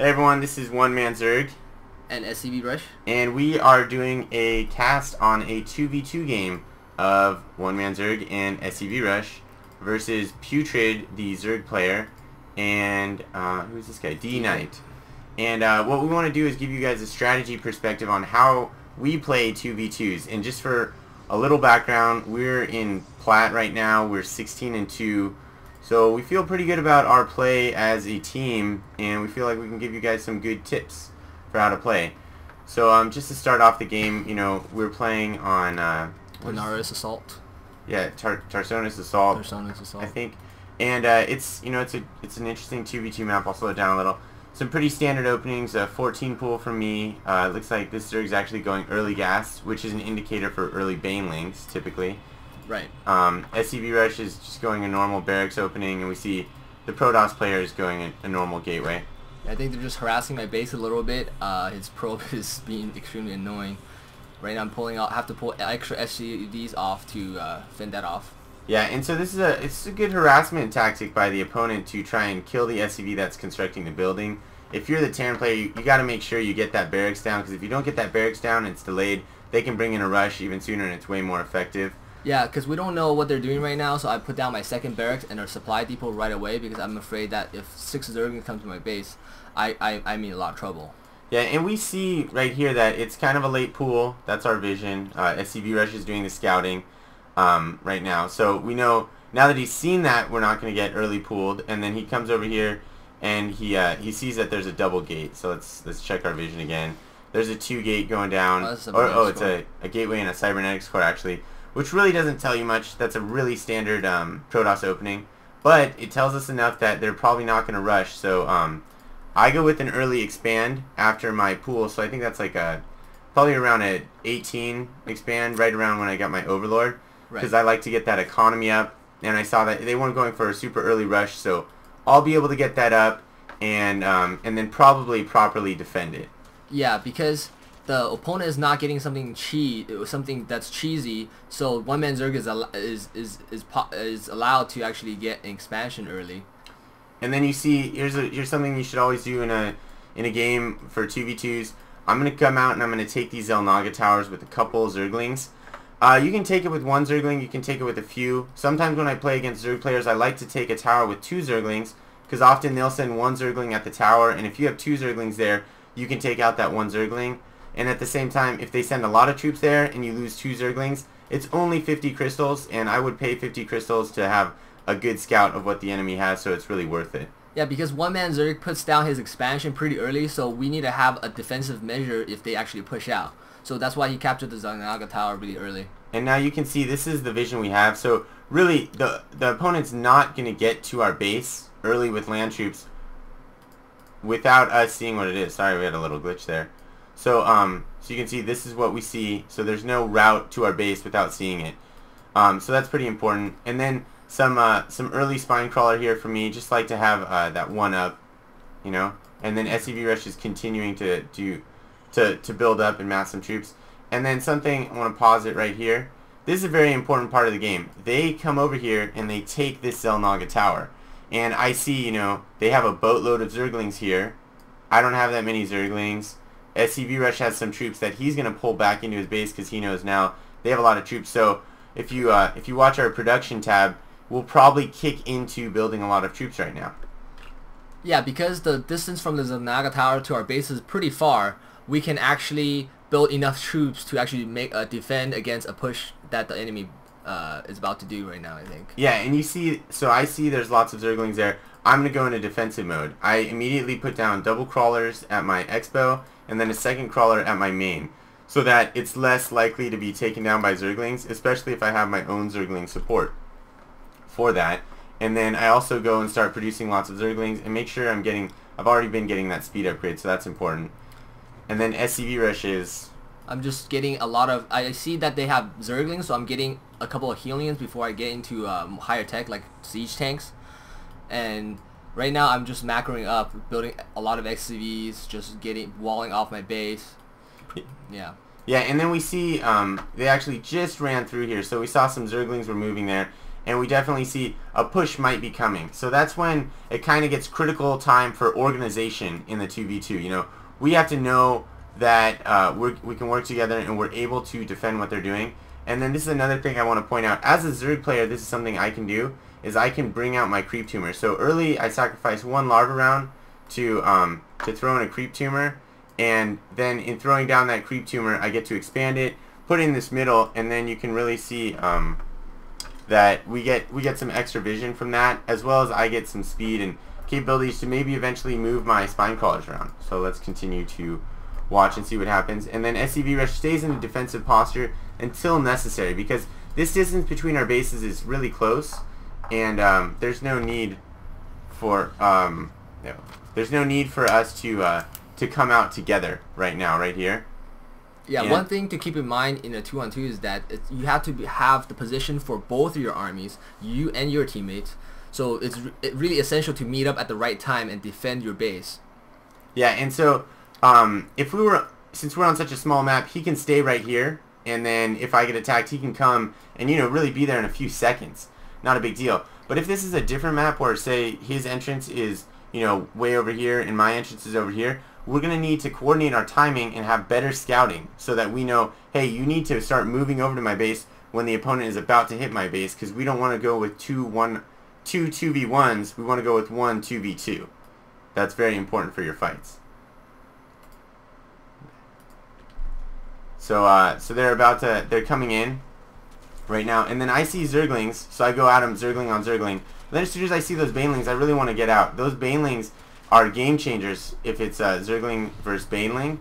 Hey everyone, this is One Man Zerg, And SCV Rush. and we are doing a cast on a 2v2 game of One Man Zerg and SCV Rush versus Putrid, the Zerg player, and who's this guy? D Knight. And what we want to do is give you guys a strategy perspective on how we play 2v2s. And just for a little background, we're in Plat right now. We're 16-2. So we feel pretty good about our play as a team, and we feel like we can give you guys some good tips for how to play. So just to start off the game, you know, we're playing on Benares Assault. Yeah, Tarsonis Assault. Tarsonis Assault. I think, and it's an interesting 2v2 map. I'll slow it down a little. Some pretty standard openings. 14 pool for me. It looks like this Zerg is actually going early gas, which is an indicator for early banelings typically. Right. SCV Rush is just going a normal barracks opening, and we see the Protoss player is going a normal gateway. I think they're just harassing my base a little bit. His probe is being extremely annoying. Right now I'm pulling out, have to pull extra SCVs off to fend that off. Yeah, and so this is it's a good harassment tactic by the opponent to try and kill the SCV that's constructing the building. If you're the Terran player, you got to make sure you get that barracks down, because if you don't get that barracks down and it's delayed, they can bring in a rush even sooner, and it's way more effective. Yeah, because we don't know what they're doing right now, so I put down my second barracks and our supply depot right away, because I'm afraid that if 6 Zerglings come to my base, I'm in a lot of trouble. Yeah, and we see right here that it's kind of a late pool. That's our vision. SCV Rush is doing the scouting right now. So we know, now that he's seen that, we're not going to get early pooled. And then he comes over here, and he sees that there's a double gate. So let's check our vision again. There's a 2 gate going down. It's a gateway and a cybernetics core, actually, which really doesn't tell you much. That's a really standard Protoss opening. But it tells us enough that they're probably not going to rush. So I go with an early expand after my pool, so I think that's like probably around a 18 expand, right around when I got my Overlord, because I like to get that economy up, and I saw that they weren't going for a super early rush, so I'll be able to get that up and then probably properly defend it. Yeah, because the opponent is not getting something that's cheesy, so One Man Zerg is allowed to actually get an expansion early. And then you see, here's something you should always do in a game for 2v2s. I'm going to come out and I'm going to take these Zelnaga towers with a couple Zerglings. You can take it with 1 Zergling, you can take it with a few. Sometimes when I play against Zerg players, I like to take a tower with 2 Zerglings, because often they'll send 1 Zergling at the tower, and if you have 2 Zerglings there, you can take out that 1 Zergling. And at the same time, if they send a lot of troops there and you lose 2 Zerglings, it's only 50 crystals, and I would pay 50 crystals to have a good scout of what the enemy has, so it's really worth it. Yeah, because One Man Zerg puts down his expansion pretty early, so we need to have a defensive measure if they actually push out. So that's why he captured the Zelnaga tower really early. And now you can see this is the vision we have. So really, the opponent's not going to get to our base early with land troops without us seeing what it is. Sorry, we had a little glitch there. So so you can see this is what we see. So there's no route to our base without seeing it. So that's pretty important. And then some early spine crawler here for me. Just like to have that 1 up, you know. And then SCV Rush is continuing to build up and mass some troops. And then something, I want to pause it right here. This is a very important part of the game. They come over here and they take this Zelnaga tower. And I see, you know, they have a boatload of Zerglings here. I don't have that many Zerglings. SCV Rush has some troops that he's going to pull back into his base, because he knows now they have a lot of troops. So if you watch our production tab, we'll probably kick into building a lot of troops right now. Yeah, because the distance from the Zelnaga tower to our base is pretty far, we can actually build enough troops to actually defend against a push that the enemy is about to do right now, I think. Yeah, and you see, so I see there's lots of Zerglings there. I'm going to go into defensive mode. I immediately put down double crawlers at my expo, and then a second crawler at my main, so that it's less likely to be taken down by Zerglings, especially if I have my own Zergling support for that. And then I also go and start producing lots of Zerglings and make sure I've already been getting that speed upgrade, so that's important. And then SCV Rush is... I'm just getting a lot of... I see that they have Zerglings, so I'm getting a couple of Helions before I get into higher tech, like siege tanks. And right now I'm just macroing up, building a lot of XCVs, just walling off my base. Yeah. Yeah, and then we see they actually just ran through here, so we saw some Zerglings were moving there. and we definitely see a push might be coming. So that's when it kind of gets critical time for organization in the 2v2. You know, we have to know that we can work together and we're able to defend what they're doing. And then this is another thing I want to point out. As a Zerg player, this is something I can do, is I can bring out my creep tumor. So early I sacrifice one larva round to throw in a creep tumor, and then in throwing down that creep tumor I get to expand it, put it in this middle, and then you can really see that we get some extra vision from that, as well as I get some speed and capabilities to maybe eventually move my spine crawlers around. So let's continue to watch and see what happens. And then SCV Rush stays in a defensive posture until necessary, because this distance between our bases is really close, and there's no need for us to come out together right now, right here. Yeah, one thing to keep in mind in a 2-on-2 is that you have to have the position for both of your armies, you and your teammates. So it's really essential to meet up at the right time and defend your base. Yeah, and so since we're on such a small map, he can stay right here, and then if I get attacked, he can come and, you know, really be there in a few seconds. Not a big deal. But if this is a different map where, say, his entrance is, you know, way over here and my entrance is over here, we're going to need to coordinate our timing and have better scouting so that we know, hey, you need to start moving over to my base when the opponent is about to hit my base, because we don't want to go with two 2v1s. We want to go with 1 2v2. That's very important for your fights. So they're coming in right now, and then I see Zerglings, so I go at them Zergling on Zergling. And then as soon as I see those Banelings, I really want to get out. Those Banelings are game changers if it's Zergling versus Baneling.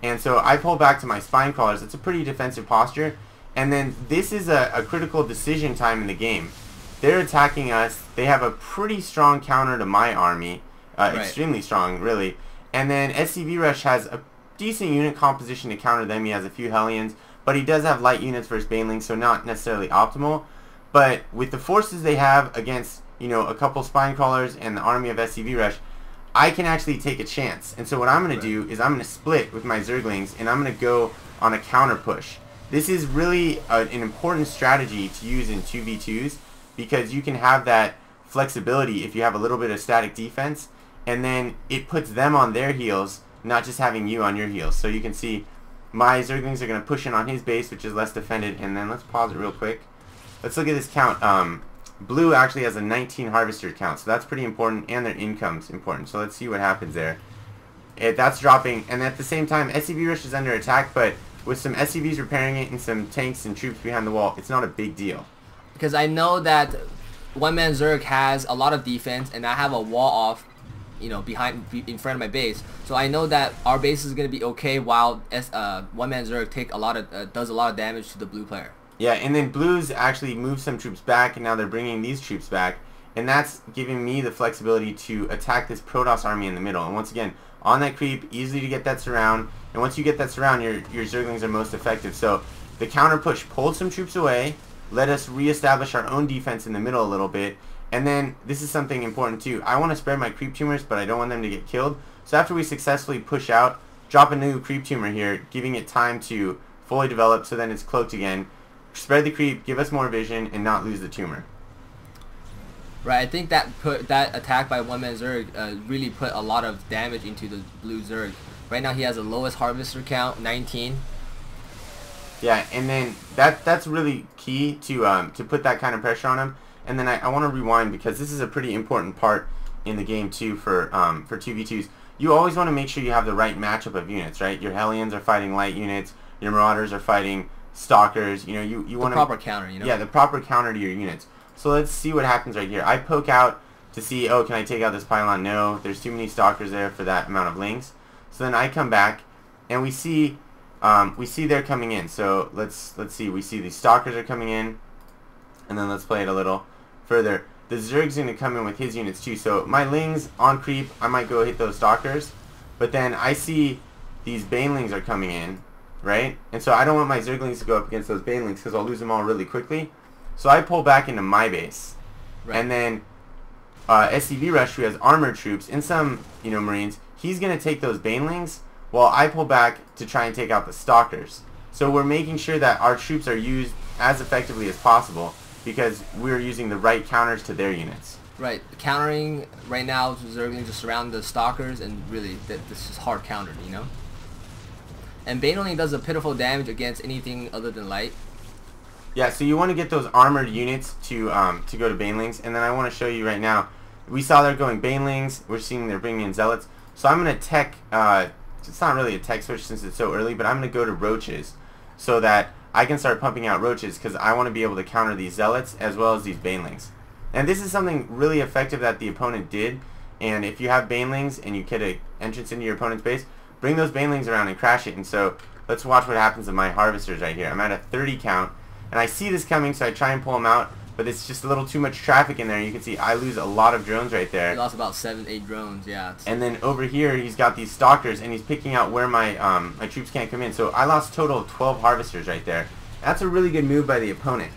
And so I pull back to my spine crawlers. It's a pretty defensive posture. And then this is a critical decision time in the game. They're attacking us. They have a pretty strong counter to my army. Right. Extremely strong, really. And then SCV Rush has a decent unit composition to counter them. He has a few Hellions, but he does have light units versus Banelings, so not necessarily optimal. But with the forces they have against, you know, a couple spine crawlers and the army of SCV Rush, I can actually take a chance. And so what I'm going to do is I'm going to split with my Zerglings, and I'm going to go on a counter push. This is really an important strategy to use in 2v2s, because you can have that flexibility if you have a little bit of static defense, and then it puts them on their heels, not just having you on your heels. So you can see my Zerglings are going to push in on his base, which is less defended. And then let's pause it real quick. Let's look at this count. Blue actually has a 19 harvester count, so that's pretty important, and their income's important. So let's see what happens there. That's dropping, and at the same time, SCV Rush is under attack, but with some SCVs repairing it and some tanks and troops behind the wall, it's not a big deal. Because I know that one-man Zerg has a lot of defense, and I have a wall off, you know, in front of my base. So I know that our base is going to be okay while one-man Zerg does a lot of damage to the blue player. Yeah, and then Blues actually moved some troops back, and now they're bringing these troops back, and that's giving me the flexibility to attack this Protoss army in the middle. And once again, on that creep, easily to get that surround, and once you get that surround, your Zerglings are most effective. So the counter push pulled some troops away, let us reestablish our own defense in the middle a little bit, and then this is something important too. I want to spread my creep tumors, but I don't want them to get killed. So after we successfully push out, drop a new creep tumor here, giving it time to fully develop, so then it's cloaked again. Spread the creep, give us more vision, and not lose the tumor. Right, I think that attack by one-man Zerg really put a lot of damage into the blue Zerg. Right now he has the lowest harvester count, 19. Yeah, and then that's really key to put that kind of pressure on him. And then I want to rewind, because this is a pretty important part in the game too for 2v2s. You always want to make sure you have the right matchup of units, right? Your Hellions are fighting light units, your Marauders are fighting Stalkers. You know, you want the proper counter, you know. Yeah, the proper counter to your units. So let's see what happens right here. I poke out to see, oh, can I take out this pylon? No, there's too many Stalkers there for that amount of links. So then I come back, and we see they're coming in. So let's see. We see these Stalkers are coming in, and then let's play it a little further. The Zerg's going to come in with his units too. So my Lings on creep, I might go hit those Stalkers, but then I see these Banelings are coming in, right? And so I don't want my Zerglings to go up against those Banelings, because I'll lose them all really quickly. So I pull back into my base, right. And then SCV Rush, who has armored troops and some, you know, Marines, he's going to take those Banelings, while I pull back to try and take out the Stalkers. So we're making sure that our troops are used as effectively as possible. because we're using the right counters to their units. Right, countering right now, Zerglings just surround the Stalkers, and really, this is hard countered, you know? And Baneling does a pitiful damage against anything other than light. Yeah, so you want to get those armored units to go to Banelings, and then I want to show you right now. We saw they're going Banelings. We're seeing they're bringing in Zealots. So I'm going to tech. It's not really a tech switch since it's so early, but I'm going to go to Roaches, so that I can start pumping out Roaches because I want to be able to counter these Zealots as well as these Banelings. And this is something really effective that the opponent did. And if you have Banelings and you get an entrance into your opponent's base, bring those Banelings around and crash it. And so let's watch what happens to my Harvesters right here. I'm at a 30 count. And I see this coming, so I try and pull them out, but it's just a little too much traffic in there. You can see I lose a lot of drones right there. He lost about 7-8 drones, yeah. And then over here, he's got these Stalkers, and he's picking out where my my troops can't come in. So I lost a total of 12 Harvesters right there. That's a really good move by the opponent.